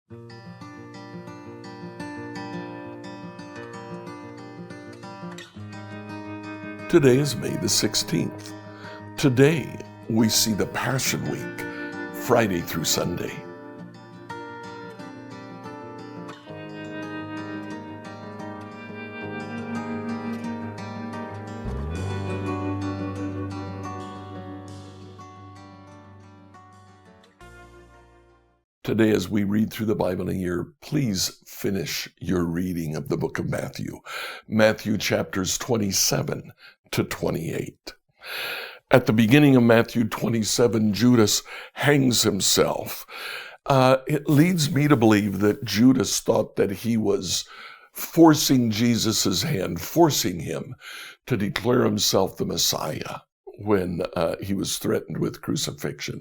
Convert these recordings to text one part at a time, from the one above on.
Today is May the 16th. Today we see the Passion Week, Friday through Sunday. Today, as we read through the Bible in a year, please finish your reading of the book of Matthew. Matthew chapters 27 to 28. At the beginning of Matthew 27, Judas hangs himself. It leads me to believe that Judas thought that he was forcing Jesus' hand, forcing him to declare himself the Messiah when he was threatened with crucifixion.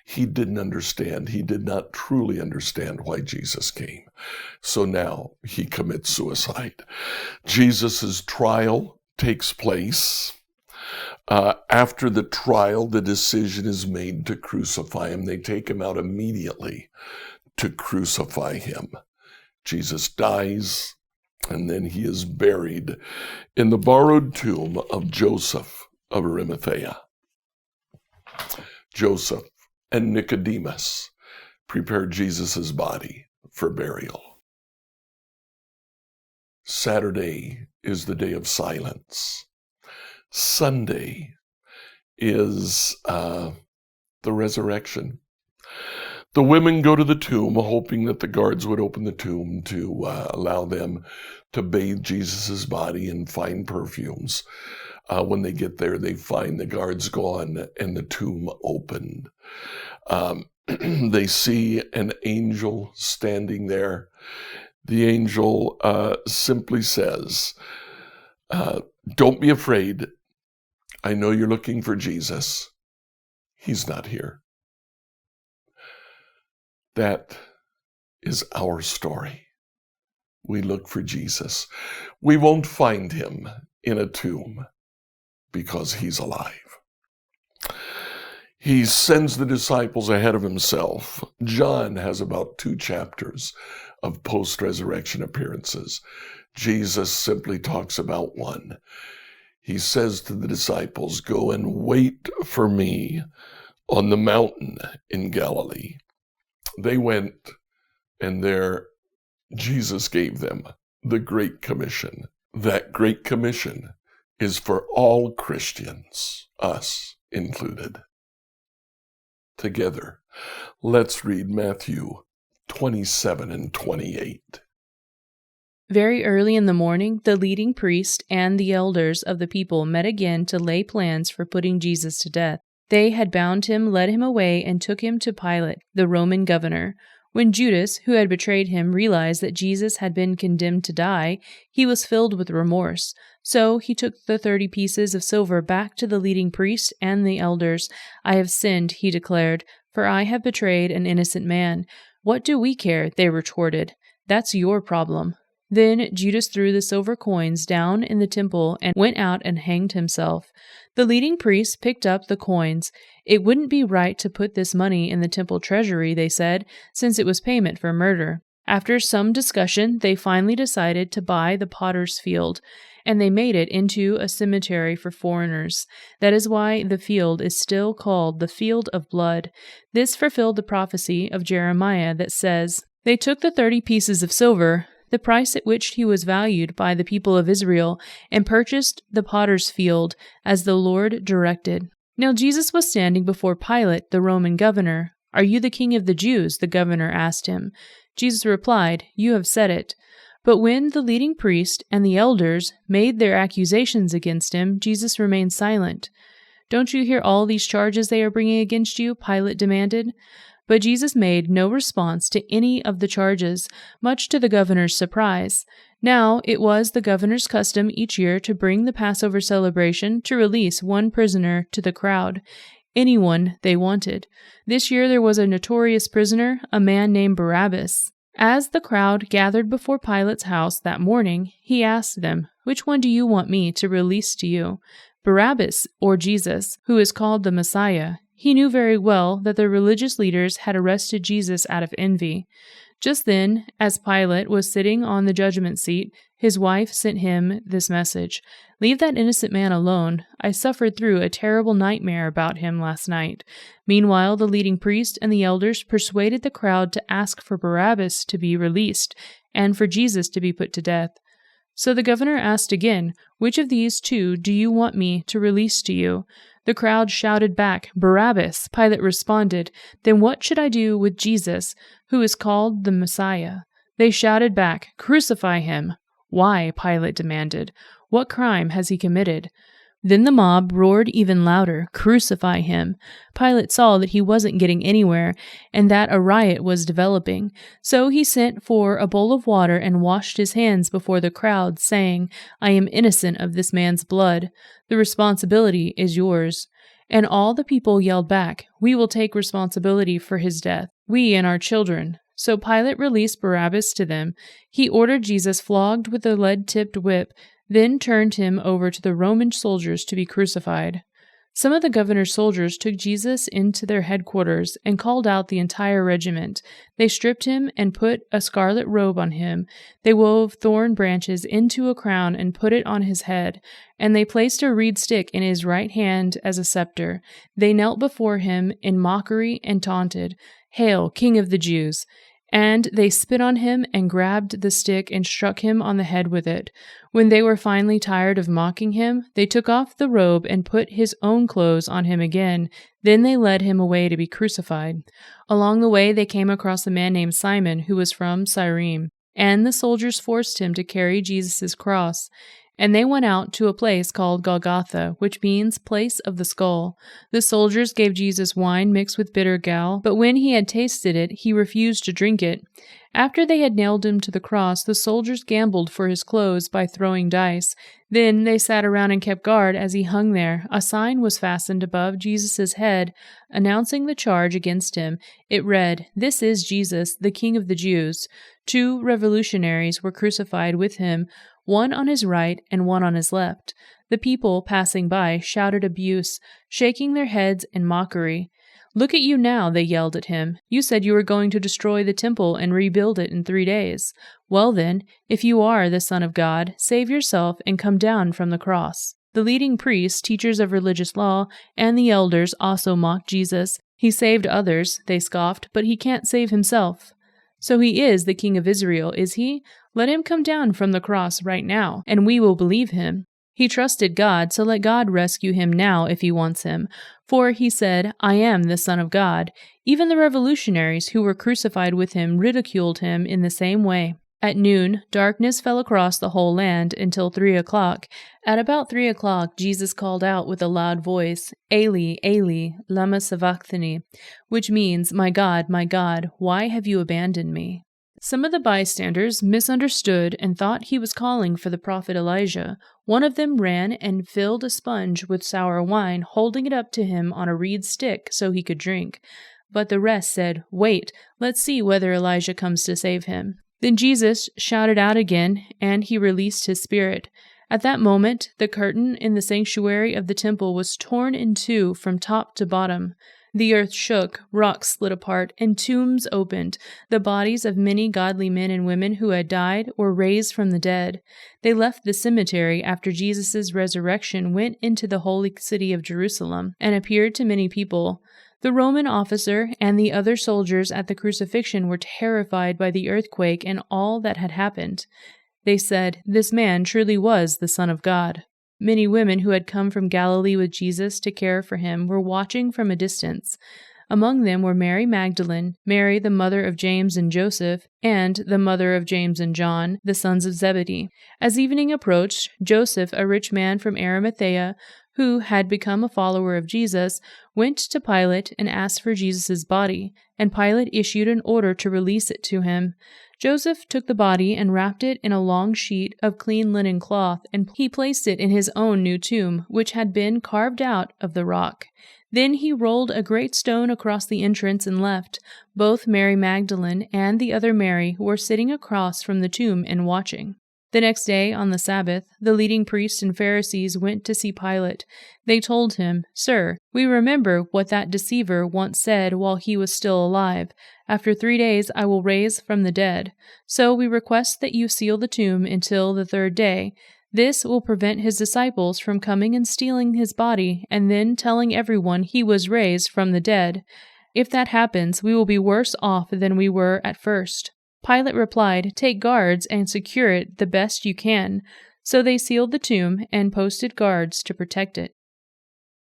He didn't understand. He did not truly understand why Jesus came. So now he commits suicide. Jesus' trial takes place. After the trial, the decision is made to crucify him. They take him out immediately to crucify him. Jesus dies, and then he is buried in the borrowed tomb of Joseph of Arimathea. Joseph and Nicodemus prepared Jesus' body for burial. Saturday is the day of silence. Sunday is the resurrection. The women go to the tomb, hoping that the guards would open the tomb to allow them to bathe Jesus' body in fine perfumes. When they get there, they find the guards gone and the tomb opened. They see an angel standing there. The angel simply says, "Don't be afraid. I know you're looking for Jesus. He's not here." That is our story. We look for Jesus. We won't find him in a tomb because he's alive. He sends the disciples ahead of himself. John has about 2 chapters of post-resurrection appearances. Jesus simply talks about one. He says to the disciples, "Go and wait for me on the mountain in Galilee." They went, and there Jesus gave them the Great Commission. That Great Commission is for all Christians, us included. Together, let's read Matthew 27 and 28. Very early in the morning, the leading priest and the elders of the people met again to lay plans for putting Jesus to death. They had bound him, led him away, and took him to Pilate, the Roman governor. When Judas, who had betrayed him, realized that Jesus had been condemned to die, he was filled with remorse. So he took the 30 pieces of silver back to the leading priest and the elders. "I have sinned," he declared, "for I have betrayed an innocent man." "What do we care?" they retorted. "That's your problem." Then Judas threw the silver coins down in the temple and went out and hanged himself. The leading priests picked up the coins. "It wouldn't be right to put this money in the temple treasury," they said, "since it was payment for murder." After some discussion, they finally decided to buy the potter's field, and they made it into a cemetery for foreigners. That is why the field is still called the Field of Blood. This fulfilled the prophecy of Jeremiah that says, "They took the 30 pieces of silver, the price at which he was valued by the people of Israel, and purchased the potter's field, as the Lord directed." Now Jesus was standing before Pilate, the Roman governor. "Are you the king of the Jews?" the governor asked him. Jesus replied, "You have said it." But when the leading priest and the elders made their accusations against him, Jesus remained silent. "Don't you hear all these charges they are bringing against you?" Pilate demanded. But Jesus made no response to any of the charges, much to the governor's surprise. Now it was the governor's custom each year to bring the Passover celebration to release one prisoner to the crowd, anyone they wanted. This year there was a notorious prisoner, a man named Barabbas. As the crowd gathered before Pilate's house that morning, he asked them, "Which one do you want me to release to you, Barabbas or Jesus, who is called the Messiah?" He knew very well that the religious leaders had arrested Jesus out of envy. Just then, as Pilate was sitting on the judgment seat, his wife sent him this message: "Leave that innocent man alone. I suffered through a terrible nightmare about him last night." Meanwhile, the leading priest and the elders persuaded the crowd to ask for Barabbas to be released and for Jesus to be put to death. So the governor asked again, "Which of these two do you want me to release to you?" The crowd shouted back, "Barabbas." Pilate responded, "Then what should I do with Jesus, who is called the Messiah?" They shouted back, "Crucify him." "Why?" Pilate demanded. "What crime has he committed?" Then the mob roared even louder, "Crucify him." Pilate saw that he wasn't getting anywhere and that a riot was developing. So he sent for a bowl of water and washed his hands before the crowd, saying, "I am innocent of this man's blood. The responsibility is yours." And all the people yelled back, "We will take responsibility for his death, we and our children." So Pilate released Barabbas to them. He ordered Jesus flogged with a lead-tipped whip, then turned him over to the Roman soldiers to be crucified. Some of the governor's soldiers took Jesus into their headquarters and called out the entire regiment. They stripped him and put a scarlet robe on him. They wove thorn branches into a crown and put it on his head, and they placed a reed stick in his right hand as a scepter. They knelt before him in mockery and taunted, "Hail, King of the Jews!" And they spit on him and grabbed the stick and struck him on the head with it. When they were finally tired of mocking him, they took off the robe and put his own clothes on him again. Then they led him away to be crucified. Along the way, they came across a man named Simon, who was from Cyrene, and the soldiers forced him to carry Jesus' cross. And they went out to a place called Golgotha, which means place of the skull. The soldiers gave Jesus wine mixed with bitter gall, but when he had tasted it, he refused to drink it. After they had nailed him to the cross, the soldiers gambled for his clothes by throwing dice. Then they sat around and kept guard as he hung there. A sign was fastened above Jesus' head, announcing the charge against him. It read, "This is Jesus, the King of the Jews." 2 revolutionaries were crucified with him, one on his right and one on his left. The people passing by shouted abuse, shaking their heads in mockery. "Look at you now," they yelled at him. "You said you were going to destroy the temple and rebuild it in 3 days. Well then, if you are the Son of God, save yourself and come down from the cross." The leading priests, teachers of religious law, and the elders also mocked Jesus. "He saved others," they scoffed, "but he can't save himself." "So he is the King of Israel, is he? Let him come down from the cross right now, and we will believe him. He trusted God, so let God rescue him now if he wants him. For he said, 'I am the Son of God.'" Even the revolutionaries who were crucified with him ridiculed him in the same way. At noon, darkness fell across the whole land until 3 o'clock. At about 3 o'clock, Jesus called out with a loud voice, "Eli, Eli, lama sabachthani," which means, my God, why have you abandoned me?" Some of the bystanders misunderstood and thought he was calling for the prophet Elijah. One of them ran and filled a sponge with sour wine, holding it up to him on a reed stick so he could drink. But the rest said, "Wait, let's see whether Elijah comes to save him." Then Jesus shouted out again, and he released his spirit. At that moment, the curtain in the sanctuary of the temple was torn in two from top to bottom. The earth shook, rocks split apart, and tombs opened. The bodies of many godly men and women who had died were raised from the dead. They left the cemetery after Jesus' resurrection, went into the holy city of Jerusalem, and appeared to many people. The Roman officer and the other soldiers at the crucifixion were terrified by the earthquake and all that had happened. They said, "This man truly was the Son of God." Many women who had come from Galilee with Jesus to care for him were watching from a distance. Among them were Mary Magdalene, Mary the mother of James and Joseph, and the mother of James and John, the sons of Zebedee. As evening approached, Joseph, a rich man from Arimathea, who had become a follower of Jesus, went to Pilate and asked for Jesus' body, and Pilate issued an order to release it to him. Joseph took the body and wrapped it in a long sheet of clean linen cloth, and he placed it in his own new tomb, which had been carved out of the rock. Then he rolled a great stone across the entrance and left. Both Mary Magdalene and the other Mary were sitting across from the tomb and watching. The next day, on the Sabbath, the leading priests and Pharisees went to see Pilate. They told him, "Sir, we remember what that deceiver once said while he was still alive. After 3 days I will raise from the dead. So we request that you seal the tomb until the 3rd day. This will prevent his disciples from coming and stealing his body and then telling everyone he was raised from the dead. If that happens, we will be worse off than we were at first." Pilate replied, "Take guards and secure it the best you can." So they sealed the tomb and posted guards to protect it.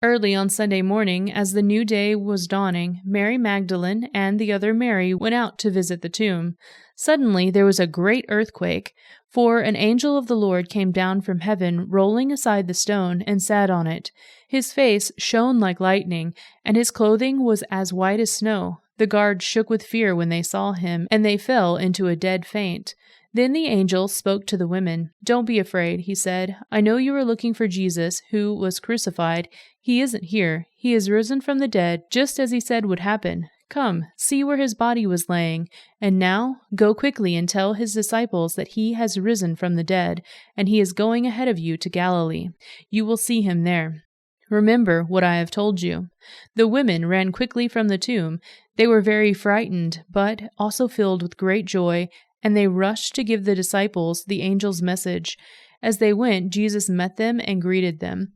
Early on Sunday morning, as the new day was dawning, Mary Magdalene and the other Mary went out to visit the tomb. Suddenly there was a great earthquake, for an angel of the Lord came down from heaven, rolling aside the stone, and sat on it. His face shone like lightning, and his clothing was as white as snow. The guards shook with fear when they saw him, and they fell into a dead faint. Then the angel spoke to the women. "Don't be afraid," he said. "I know you are looking for Jesus, who was crucified. He isn't here. He is risen from the dead, just as he said would happen. Come, see where his body was laying. And now, go quickly and tell his disciples that he has risen from the dead, and he is going ahead of you to Galilee. You will see him there. Remember what I have told you." The women ran quickly from the tomb. They were very frightened, but also filled with great joy, and they rushed to give the disciples the angel's message. As they went, Jesus met them and greeted them.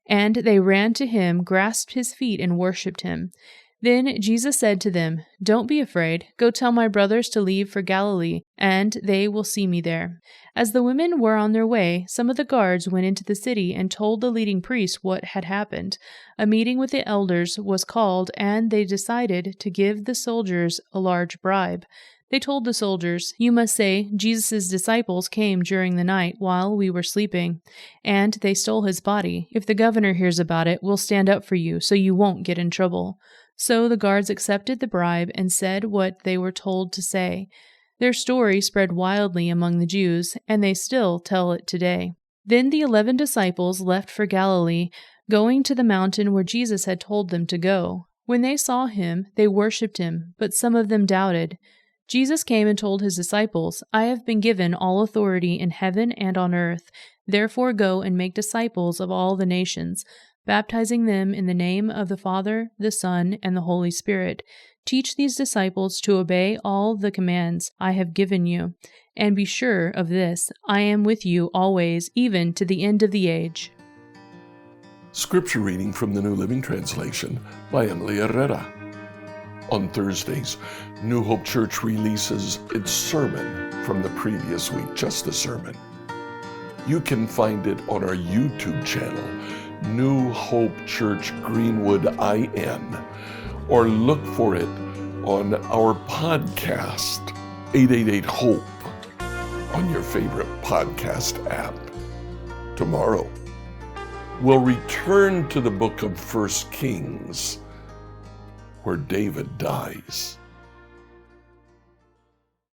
And they ran to him, grasped his feet, and worshipped him. Then Jesus said to them, "Don't be afraid. Go tell my brothers to leave for Galilee, and they will see me there." As the women were on their way, some of the guards went into the city and told the leading priests what had happened. A meeting with the elders was called, and they decided to give the soldiers a large bribe. They told the soldiers, "You must say, 'Jesus' disciples came during the night while we were sleeping, and they stole his body. If the governor hears about it, we'll stand up for you so you won't get in trouble." So the guards accepted the bribe and said what they were told to say. Their story spread wildly among the Jews, and they still tell it today. Then the 11 disciples left for Galilee, going to the mountain where Jesus had told them to go. When they saw him, they worshipped him, but some of them doubted. Jesus came and told his disciples, "I have been given all authority in heaven and on earth. Therefore go and make disciples of all the nations, baptizing them in the name of the Father, the Son, and the Holy Spirit. Teach these disciples to obey all the commands I have given you. And be sure of this, I am with you always, even to the end of the age." Scripture reading from the New Living Translation by Emily Herrera. On Thursdays, New Hope Church releases its sermon from the previous week, just the sermon. You can find it on our YouTube channel, New Hope Church Greenwood IN, or look for it on our podcast, 888 Hope, on your favorite podcast app. Tomorrow, we'll return to the book of 1 Kings, where David dies.